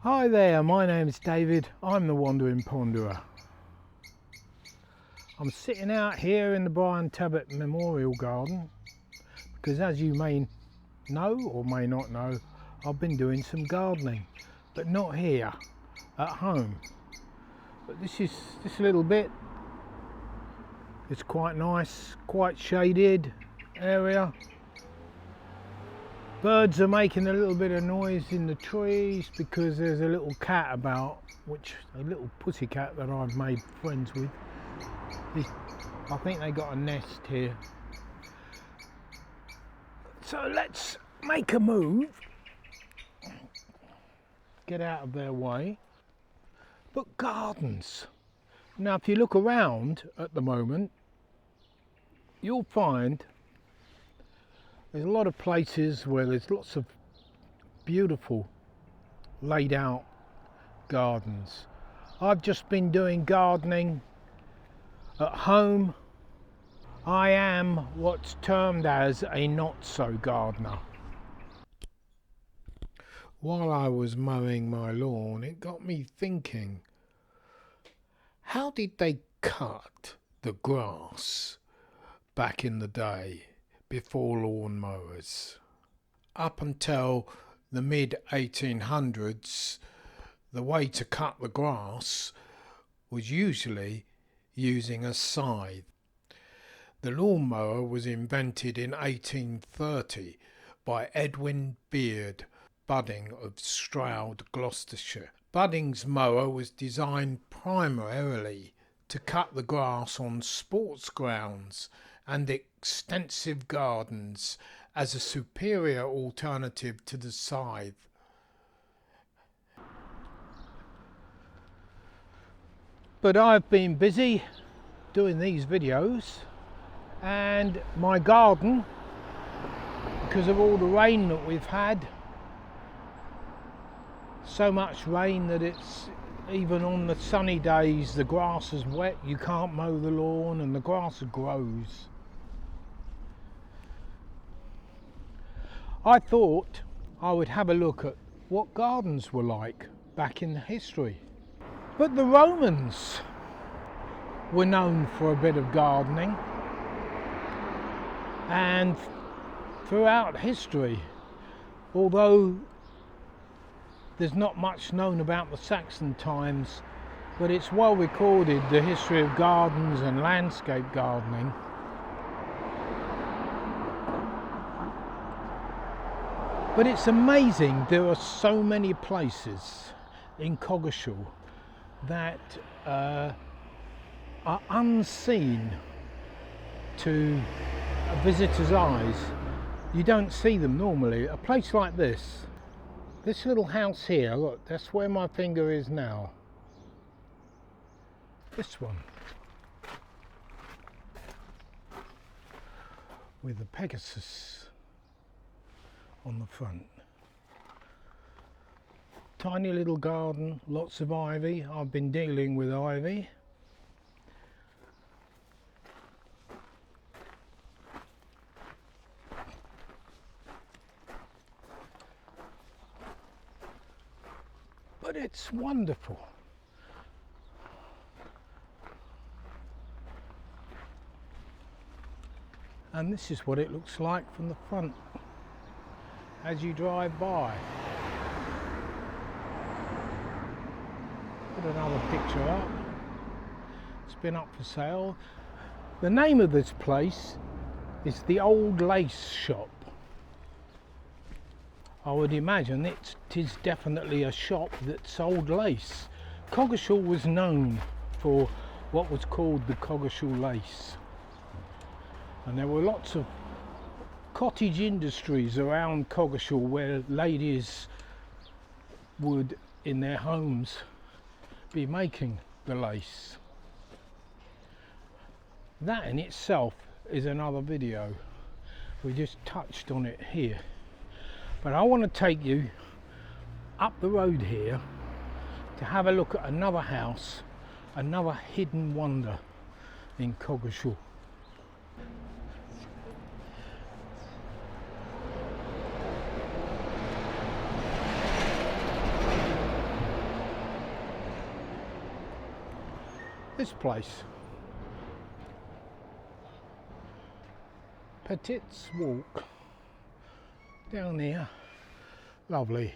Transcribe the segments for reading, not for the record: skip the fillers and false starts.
Hi there, my name's David. I'm the Wandering Ponderer. I'm sitting out here in the Brian Tabbert Memorial Garden because, as you may know or may not know, I've been doing some gardening, but not here, at home. But this little bit, it's quite nice, quite shaded area. Birds are making a little bit of noise in the trees because there's a little cat about, a little pussy cat that I've made friends with. I think they got a nest here. So let's make a move, get out of their way. But gardens. Now if you look around at the moment, you'll find there's a lot of places where there's lots of beautiful laid out gardens. I've just been doing gardening at home. I am what's termed as a not-so gardener. While I was mowing my lawn, it got me thinking, how did they cut the grass back in the day before lawn mowers? Up until the mid 1800s, the way to cut the grass was usually using a scythe. The lawnmower was invented in 1830 by Edwin Beard Budding of Stroud, Gloucestershire. Budding's mower was designed primarily to cut the grass on sports grounds and extensive gardens as a superior alternative to the scythe. But I've been busy doing these videos, and my garden, because of all the rain that we've had, so much rain that it's even on the sunny days the grass is wet, you can't mow the lawn and the grass grows. I thought I would have a look at what gardens were like back in history. But the Romans were known for a bit of gardening, and throughout history, although there's not much known about the Saxon times, but it's well recorded, the history of gardens and landscape gardening. But it's amazing, there are so many places in Coggeshall that are unseen to a visitor's eyes. You don't see them normally. A place like this little house here, look, that's where my finger is now. This one, with the Pegasus on the front. Tiny little garden, lots of ivy. I've been dealing with ivy. But it's wonderful. And this is what it looks like from the front as you drive by. Put another picture up. It's been up for sale. The name of this place is the Old Lace Shop. I would imagine it is definitely a shop that sold lace. Coggeshall was known for what was called the Coggeshall lace, and there were lots of cottage industries around Coggeshall where ladies would, in their homes, be making the lace. That in itself is another video. We just touched on it here. But I want to take you up the road here to have a look at another house, another hidden wonder in Coggeshall. This place, Petit's Walk, down here, lovely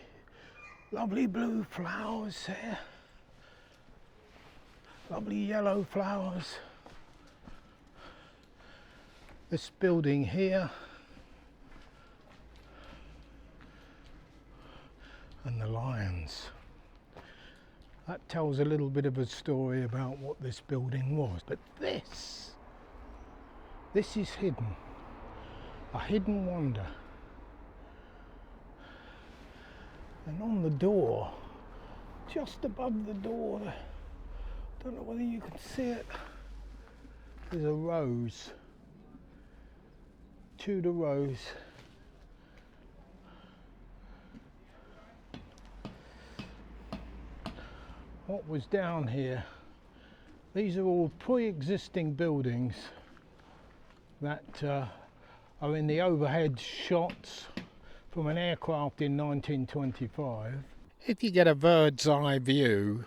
blue flowers here, lovely yellow flowers. This building here, and the lions. That tells a little bit of a story about what this building was. But this is hidden, a hidden wonder. And on the door, just above the door, I don't know whether you can see it, there's a rose, Tudor rose. What was down here, these are all pre-existing buildings that are in the overhead shots from an aircraft in 1925. If you get a bird's eye view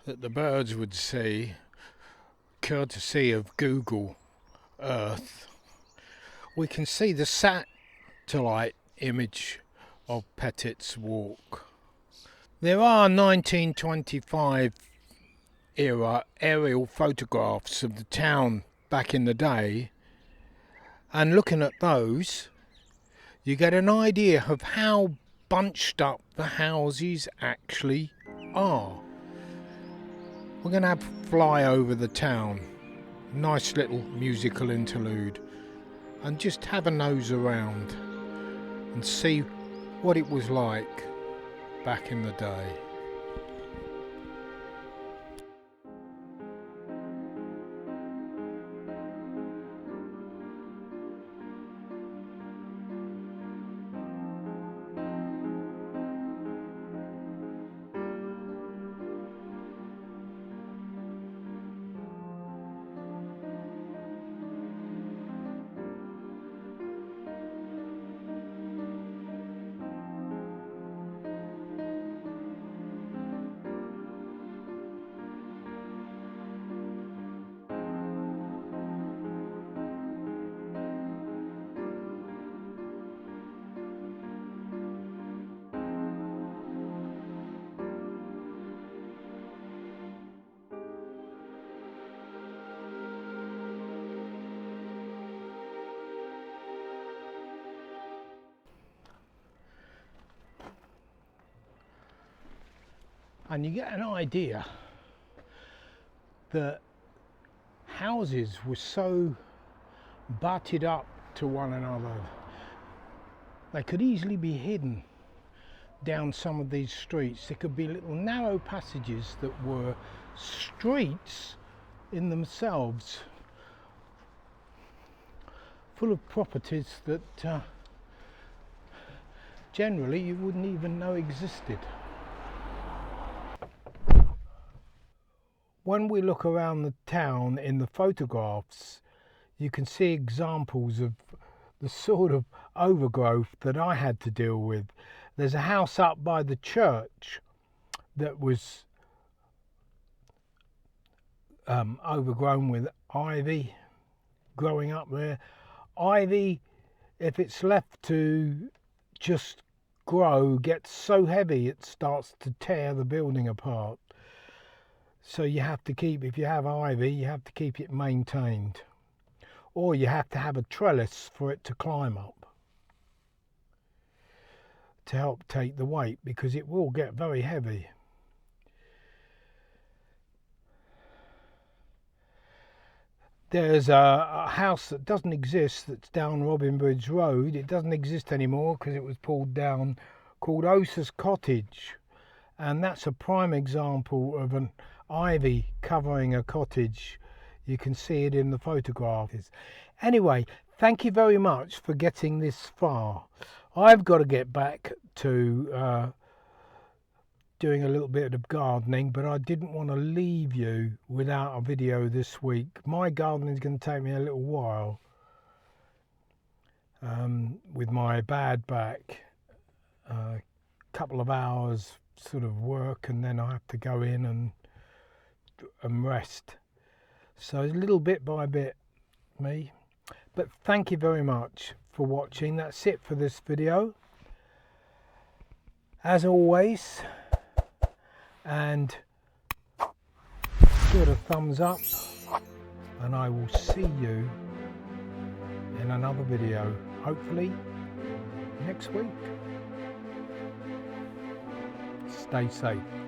that the birds would see, courtesy of Google Earth, we can see the satellite image of Petit's Walk. There are 1925 era aerial photographs of the town back in the day, and looking at those you get an idea of how bunched up the houses actually are. We're going to have a fly over the town, nice little musical interlude, and just have a nose around and see what it was like back in the day. And you get an idea that houses were so butted up to one another, they could easily be hidden down some of these streets. There could be little narrow passages that were streets in themselves, full of properties that generally you wouldn't even know existed. When we look around the town in the photographs, you can see examples of the sort of overgrowth that I had to deal with. There's a house up by the church that was overgrown with ivy growing up there. Ivy, if it's left to just grow, gets so heavy it starts to tear the building apart. So you have to keep, if you have ivy, you have to keep it maintained. Or you have to have a trellis for it to climb up to help take the weight, because it will get very heavy. There's a house that doesn't exist that's down Robin Bridge Road. It doesn't exist anymore because it was pulled down, called Osa's Cottage. And that's a prime example of an ivy covering a cottage. You can see it in the photographs. Anyway, thank you very much for getting this far. I've got to get back to doing a little bit of gardening, but I didn't want to leave you without a video this week. My gardening is going to take me a little while with my bad back. Couple of hours sort of work, and then I have to go in and and rest. So a little bit by bit, me. But thank you very much for watching. That's it for this video. As always, and give it a thumbs up, and I will see you in another video, hopefully next week. Stay safe.